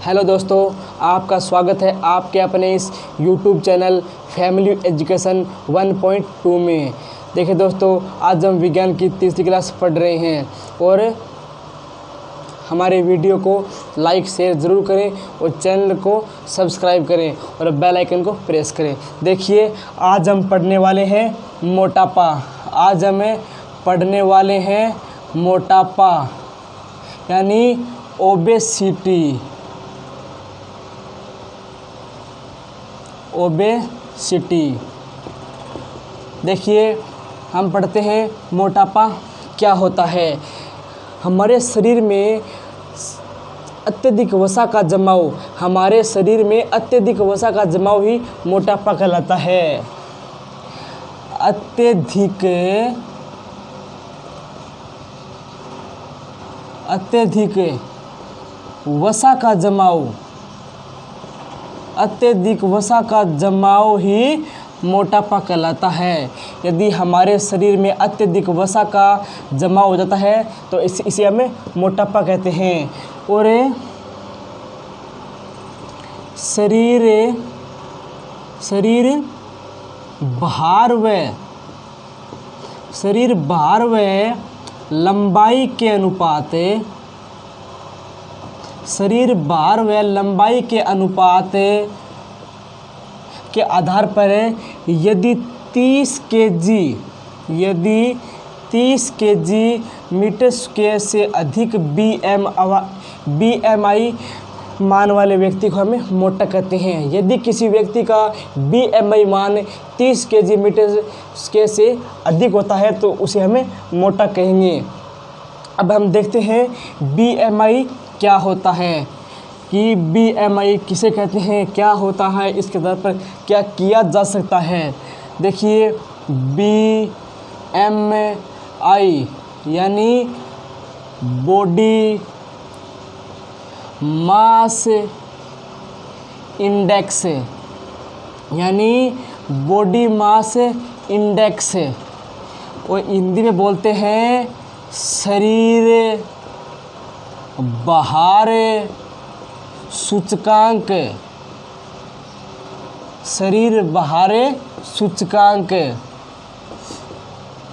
Hello दोस्तों, आपका स्वागत है आपके अपने इस YouTube चैनल फैमिली एजुकेशन 1.2 में। देखिए दोस्तों, आज हम विज्ञान की तीसरी क्लास पढ़ रहे हैं और हमारे वीडियो को लाइक शेयर ज़रूर करें और चैनल को सब्सक्राइब करें और बेल आइकन को प्रेस करें। देखिए, आज हम पढ़ने वाले हैं मोटापा। आज हमें पढ़ने वाले हैं मोटापा यानी ओबेसिटी। देखिए, हम पढ़ते हैं मोटापा क्या होता है। हमारे शरीर में अत्यधिक वसा का जमाव, हमारे शरीर में अत्यधिक वसा का जमाव ही मोटापा कहलाता है। अत्यधिक वसा का जमाव, अत्यधिक वसा का जमाव ही मोटापा कहलाता है। यदि हमारे शरीर में अत्यधिक वसा का जमाव हो जाता है तो इसे हमें मोटापा कहते हैं। और शरीर भार व लंबाई के अनुपात, शरीर भार व लंबाई के अनुपात के आधार पर यदि 30 केजी मीटर स्क्वायर से अधिक BMI मान वाले व्यक्ति को हमें मोटा कहते हैं। यदि किसी व्यक्ति का BMI मान 30 केजी मीटर स्क्वायर से अधिक होता है तो उसे हमें मोटा कहेंगे। अब हम देखते हैं BMI क्या होता है, कि BMI किसे कहते हैं, क्या होता है, इसके आधार पर क्या किया जा सकता है। देखिए, BMI यानी बॉडी मास इंडेक्स, यानी बॉडी मास इंडेक्स, और हिंदी में बोलते हैं शरीर भार सूचकांक, शरीर भार सूचकांक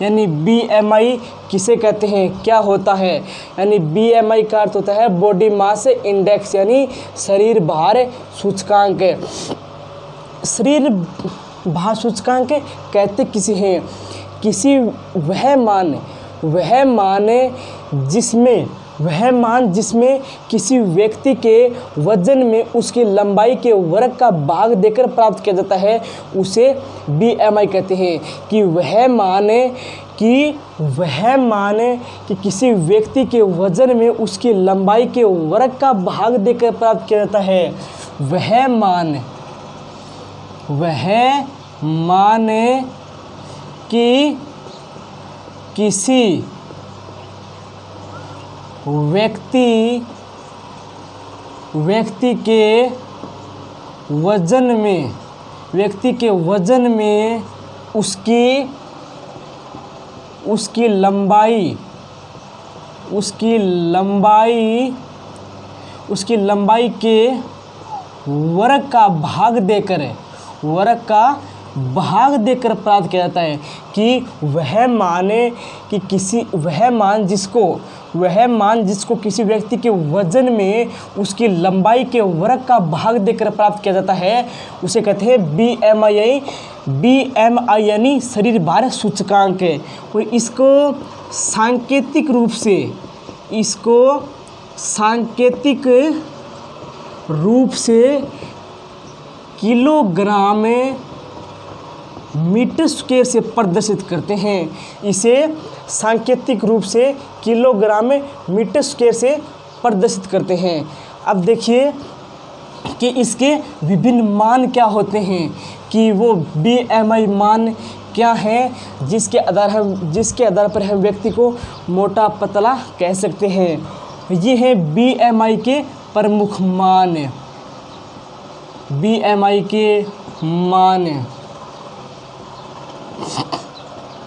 यानी BMI किसे कहते हैं, क्या होता है। यानी BMI का अर्थ होता है बॉडी मास इंडेक्स यानी शरीर भार सूचकांक। शरीर भार सूचकांक कहते किसे हैं, किसी वह मान जिसमें किसी व्यक्ति के वजन में उसकी लंबाई के वर्ग का भाग देकर प्राप्त किया जाता है, उसे BMI कहते हैं। कि वह मान कि किसी व्यक्ति के वजन में उसकी लंबाई के वर्ग का भाग देकर प्राप्त किया जाता है, वह मान कि किसी व्यक्ति के वजन में उसकी लंबाई के वर्ग का भाग देकर प्राप्त किया जाता है। कि वह मान जिसको किसी व्यक्ति के वजन में उसकी लंबाई के वर्ग का भाग देकर प्राप्त किया जाता है, उसे कहते हैं BMI यानी शरीर भार सूचकांक है। और इसको सांकेतिक रूप से किलोग्राम मीटर स्क्वायर से प्रदर्शित करते हैं। इसे सांकेतिक रूप से किलोग्राम मीटर स्क्वायर से प्रदर्शित करते हैं। अब देखिए कि इसके विभिन्न मान क्या होते हैं, कि वो BMI मान क्या है जिसके आधार पर हम व्यक्ति को मोटा पतला कह सकते हैं। ये है BMI के प्रमुख मान। BMI के मान,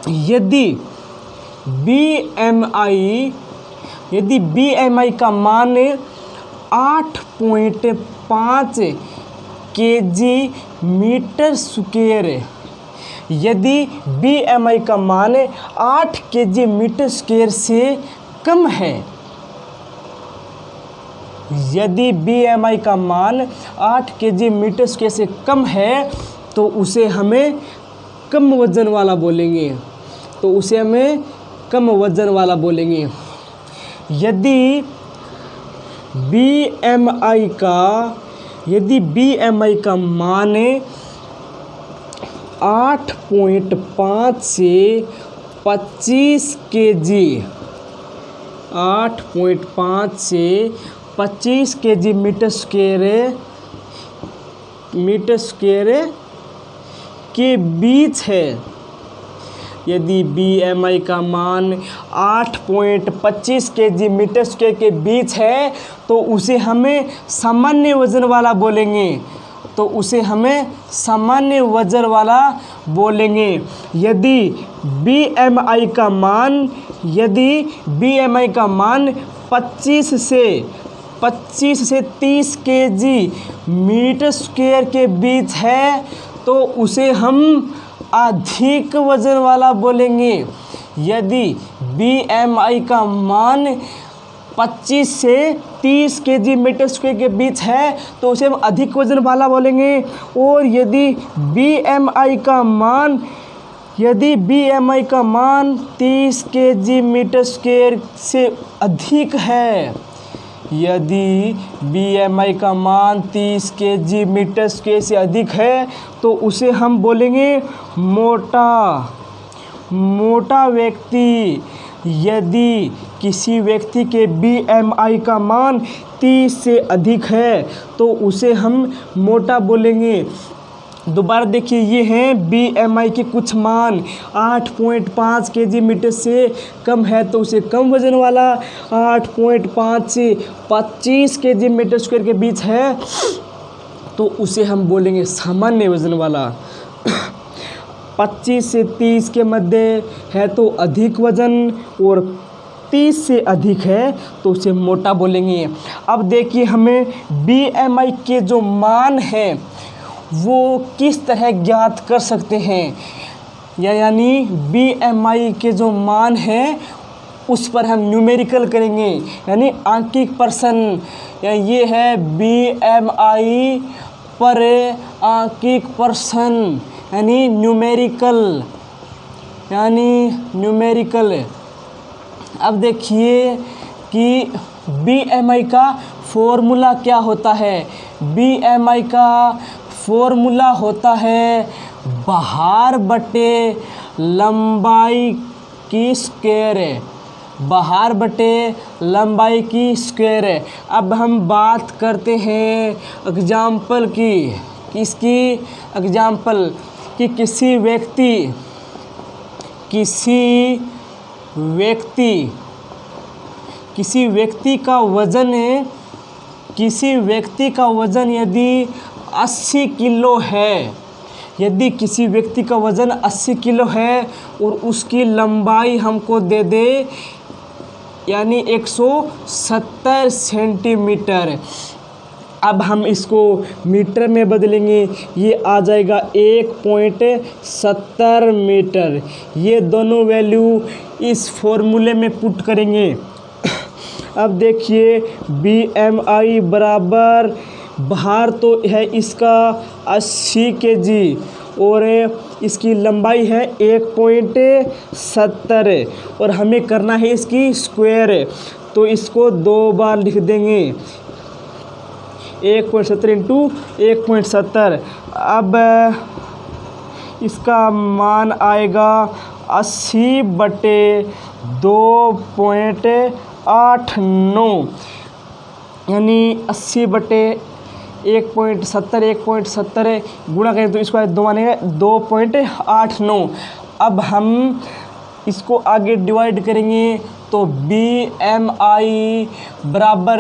यदि BMI का मान 8.5 kg मीटर स्क्वायर। यदि BMI का मान 8 kg मीटर स्क्वायर से कम है, यदि BMI का मान 8 kg मीटर स्क्वायर से कम है तो उसे हमें कम वजन वाला बोलेंगे, यदि BMI का मान 8.5 से 25 kg 8.5 से 25 kg मीटर स्क्वायर के बीच है। यदि BMI का मान 8.25 kg मीटर स्क्वायर के बीच है तो उसे हमें सामान्य वजन वाला बोलेंगे, यदि BMI का मान 25 से 30 kg मीटर स्क्वायर के बीच है तो उसे हम अधिक वजन वाला बोलेंगे। यदि BMI का मान 25 से 30 kg मीटर स्क्वायर के बीच है तो उसे हम अधिक वजन वाला बोलेंगे। और यदि BMI का मान 30 kg मीटर स्क्वायर से अधिक है, यदि BMI का मान 30 kg मीटर स्क्वायर से अधिक है तो उसे हम बोलेंगे मोटा व्यक्ति। यदि किसी व्यक्ति के BMI का मान 30 से अधिक है तो उसे हम मोटा बोलेंगे। दोबारा देखिए, ये हैं BMI के कुछ मान। 8.5 kg मीटर से कम है तो उसे कम वजन वाला, 8.5 से 25 kg मीटर स्क्वायर के बीच है तो उसे हम बोलेंगे सामान्य वजन वाला। 25 से 30 के मध्य है तो अधिक वजन, और 30 से अधिक है तो उसे मोटा बोलेंगे। अब देखिए, हमें BMI के जो मान हैं वो किस तरह ज्ञात कर सकते हैं, यानी BMI के जो मान हैं उस पर हम न्यूमेरिकल करेंगे, यानी आंकिक प्रश्न। ये है BMI पर आंकिक प्रश्न, यानी न्यूमेरिकल। अब देखिए कि BMI का फॉर्मूला क्या होता है। BMI का फॉर्मूला होता है भार बटे लंबाई की स्क्वायर। अब हम बात करते हैं एग्जाम्पल की, कि किसी व्यक्ति का वजन यदि 80 किलो है, यदि किसी व्यक्ति का वजन 80 किलो है और उसकी लंबाई हमको दे दे यानी 170 सेंटीमीटर। अब हम इसको मीटर में बदलेंगे, ये आ जाएगा 1.70 मीटर। ये दोनों वैल्यू इस फॉर्मूले में पुट करेंगे। अब देखिए, BMI बराबर भार तो है इसका 80 kg और इसकी लंबाई है 1.70 और हमें करना है इसकी स्क्वायर, तो इसको 2 बार लिख देंगे, 1.70 इंटू 1.70। अब इसका मान आएगा 80/2.89, यानी 80/1.70 गुणा करें तो इसको 2 आएगा 2.89। अब हम इसको आगे डिवाइड करेंगे तो BMI बराबर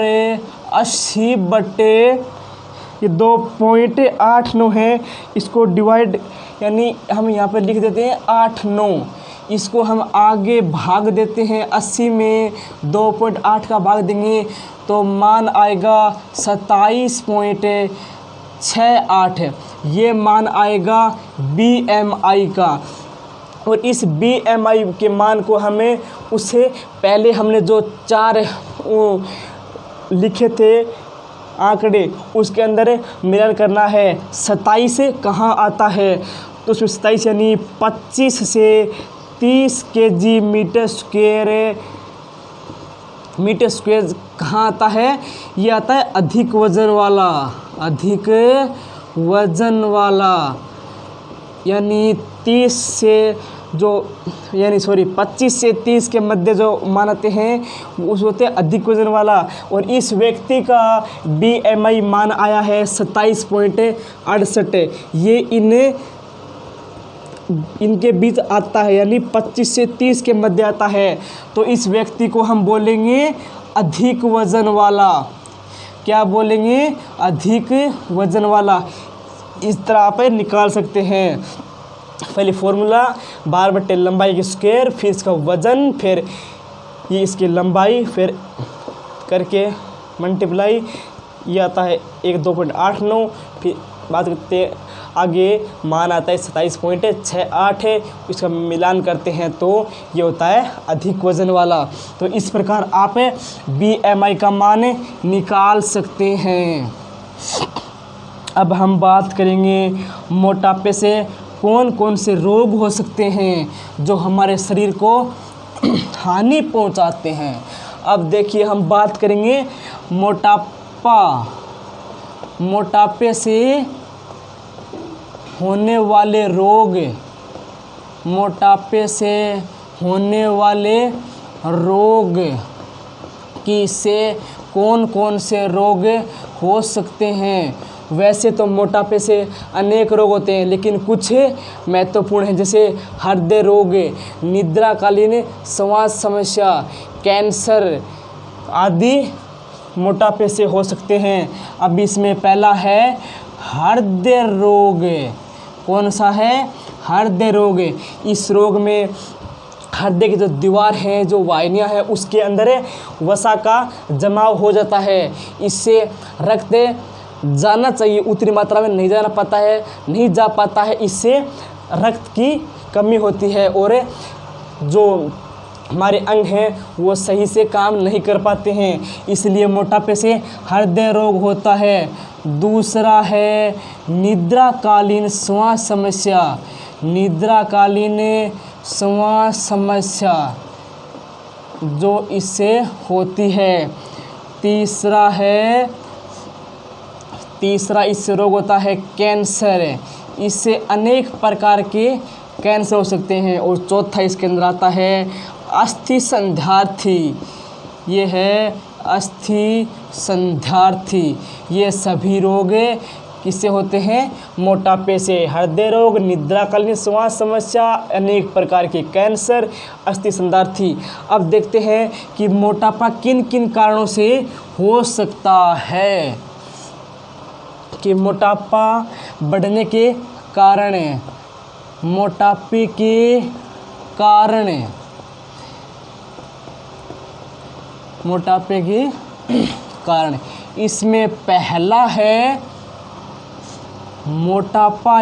80/2.89 है। इसको डिवाइड यानी हम यहाँ पर लिख देते हैं 89, इसको हम आगे भाग देते हैं, 80 में 2.8 का भाग देंगे तो मान आएगा 27.68। ये मान आएगा BMI का। और इस BMI के मान को हमें उससे पहले हमने जो 4 लिखे थे आंकड़े उसके अंदर मिलान करना है। 27 कहाँ आता है तो उसमें 27 यानी 25 से 30 kg मीटर स्क्वायर कहाँ आता है? ये आता है अधिक वजन वाला, यानी 25 से 30 के मध्य जो मानते हैं उस होते हैं अधिक वजन वाला। और इस व्यक्ति का BMI मान आया है 27.68। ये इनके बीच आता है, यानी 25 से 30 के मध्य आता है। तो इस व्यक्ति को हम बोलेंगे अधिक वजन वाला। क्या बोलेंगे? अधिक वजन वाला। इस तरह आप निकाल सकते हैं। पहले फॉर्मूला बार बटे लंबाई की स्क्वायर, फिर इसका वजन, फिर ये इसकी लंबाई, फिर करके मल्टीप्लाई, ये आता है 2.89। फिर बात करते आगे मान आता है 27.68 है। इसका मिलान करते हैं तो ये होता है अधिक वजन वाला। तो इस प्रकार आप BMI का मान निकाल सकते हैं। अब हम बात करेंगे मोटापे से कौन कौन से रोग हो सकते हैं जो हमारे शरीर को हानि पहुंचाते हैं। अब देखिए हम बात करेंगे मोटापे से होने वाले रोग। मोटापे से होने वाले रोग की से कौन कौन से रोग हो सकते हैं। वैसे तो मोटापे से अनेक रोग होते हैं, लेकिन कुछ महत्वपूर्ण हैं, जैसे हृदय रोग, निद्राकालीन श्वास समस्या, कैंसर आदि मोटापे से हो सकते हैं। अब इसमें पहला है हृदय रोग। कौन सा है? हृदय रोग। इस रोग में हृदय की जो दीवार है, जो वाहिनियाँ हैं, उसके अंदर वसा का जमाव हो जाता है। इससे रक्त जाना चाहिए उतनी मात्रा में नहीं जा पाता है। इससे रक्त की कमी होती है और जो हमारे अंग हैं वो सही से काम नहीं कर पाते हैं, इसलिए मोटापे से हृदय रोग होता है। दूसरा है निद्राकालीन श्वास समस्या। निद्राकालीन श्वास समस्या जो इससे होती है। तीसरा इससे रोग होता है कैंसर। इससे अनेक प्रकार के कैंसर हो सकते हैं। और चौथा इसके अंदर आता है अस्थि संधार्थी। ये है अस्थि संधार्थी। ये सभी रोग किससे होते हैं? मोटापे से। हृदय रोग, निद्राकालीन श्वास समस्या, अनेक प्रकार के कैंसर, अस्थि संधार्थी। अब देखते हैं कि मोटापा किन किन कारणों से हो सकता है। कि मोटापा बढ़ने के कारण, मोटापे के कारण इसमें पहला है मोटापा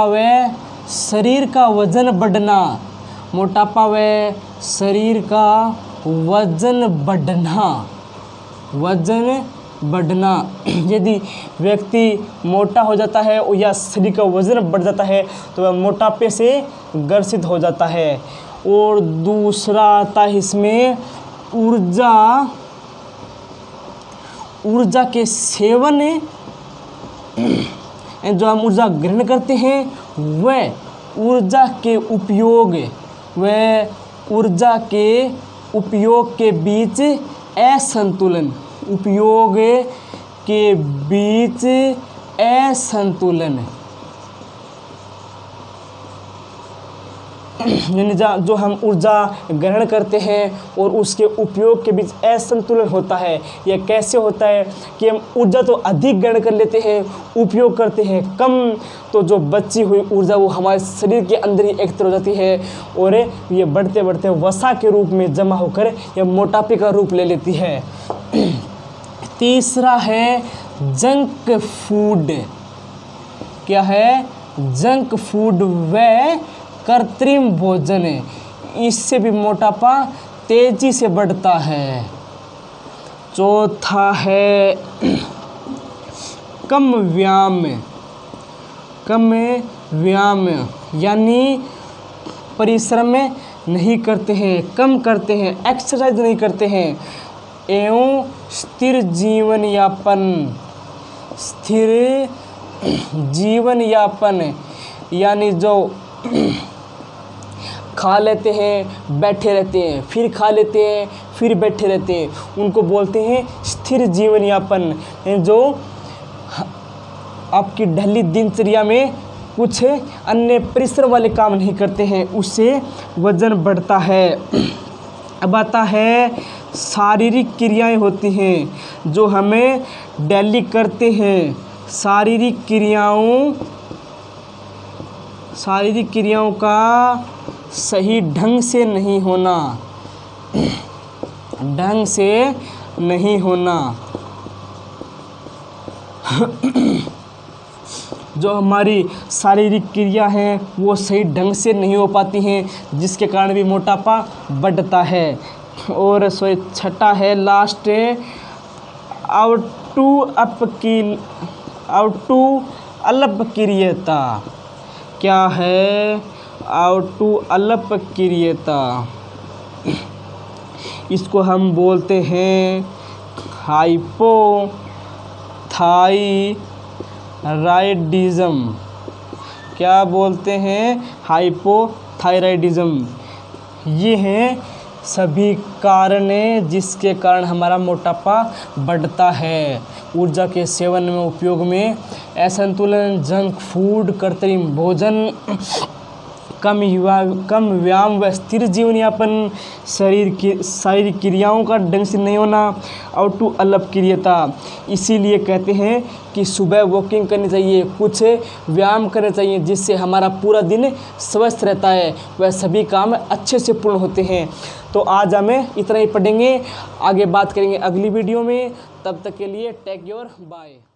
व शरीर का वजन बढ़ना। मोटापा व शरीर का वजन बढ़ना। यदि व्यक्ति मोटा हो जाता है या शरीर का वजन बढ़ जाता है तो वह मोटापे से ग्रसित हो जाता है। और दूसरा आता है इसमें ऊर्जा के सेवन, जो हम ऊर्जा ग्रहण करते हैं वह ऊर्जा के उपयोग के बीच असंतुलन। यानी जो हम ऊर्जा ग्रहण करते हैं और उसके उपयोग के बीच असंतुलन होता है। यह कैसे होता है कि हम ऊर्जा तो अधिक ग्रहण कर लेते हैं, उपयोग करते हैं कम, तो जो बची हुई ऊर्जा वो हमारे शरीर के अंदर ही एकत्रित हो जाती है और ये बढ़ते बढ़ते वसा के रूप में जमा होकर यह मोटापे का रूप ले लेती है। तीसरा है जंक फूड। क्या है? जंक फूड व कृत्रिम भोजन, इससे भी मोटापा तेजी से बढ़ता है। चौथा है कम व्यायाम। कम व्यायाम यानी परिश्रम नहीं करते हैं, कम करते हैं, एक्सरसाइज नहीं करते हैं, एवं स्थिर जीवन यापन। स्थिर जीवन यापन यानी जो खा लेते हैं बैठे रहते हैं, फिर खा लेते हैं फिर बैठे रहते हैं, उनको बोलते हैं स्थिर जीवन यापन। जो आपकी ढली दिनचर्या में कुछ अन्य परिश्रम वाले काम नहीं करते हैं, उससे वजन बढ़ता है। अब आता है शारीरिक क्रियाएं होती हैं जो हमें डेली करते हैं। शारीरिक क्रियाओं का सही ढंग से नहीं होना, जो हमारी शारीरिक क्रिया हैं वो सही ढंग से नहीं हो पाती हैं, जिसके कारण भी मोटापा बढ़ता है। और छठा है लास्ट, अल्पक्रियता। क्या है? अल्पक्रियता, इसको हम बोलते हैं हाइपोथायराइडिज्म। क्या बोलते हैं? हाइपोथायराइडिज्म। ये हैं सभी कारण जिसके कारण हमारा मोटापा बढ़ता है। ऊर्जा के सेवन में उपयोग में असंतुलन, जंक फूड, कृत्रिम भोजन, कम व्यायाम व स्थिर जीवन यापन, शारीरिक क्रियाओं का ढंग से नहीं होना, अल्पक्रियता। इसीलिए कहते हैं कि सुबह वॉकिंग करनी चाहिए, कुछ व्यायाम करना चाहिए, जिससे हमारा पूरा दिन स्वस्थ रहता है, वह सभी काम अच्छे से पूर्ण होते हैं। तो आज हमें इतना ही पढ़ेंगे, आगे बात करेंगे अगली वीडियो में। तब तक के लिए टेक केयर, बाय।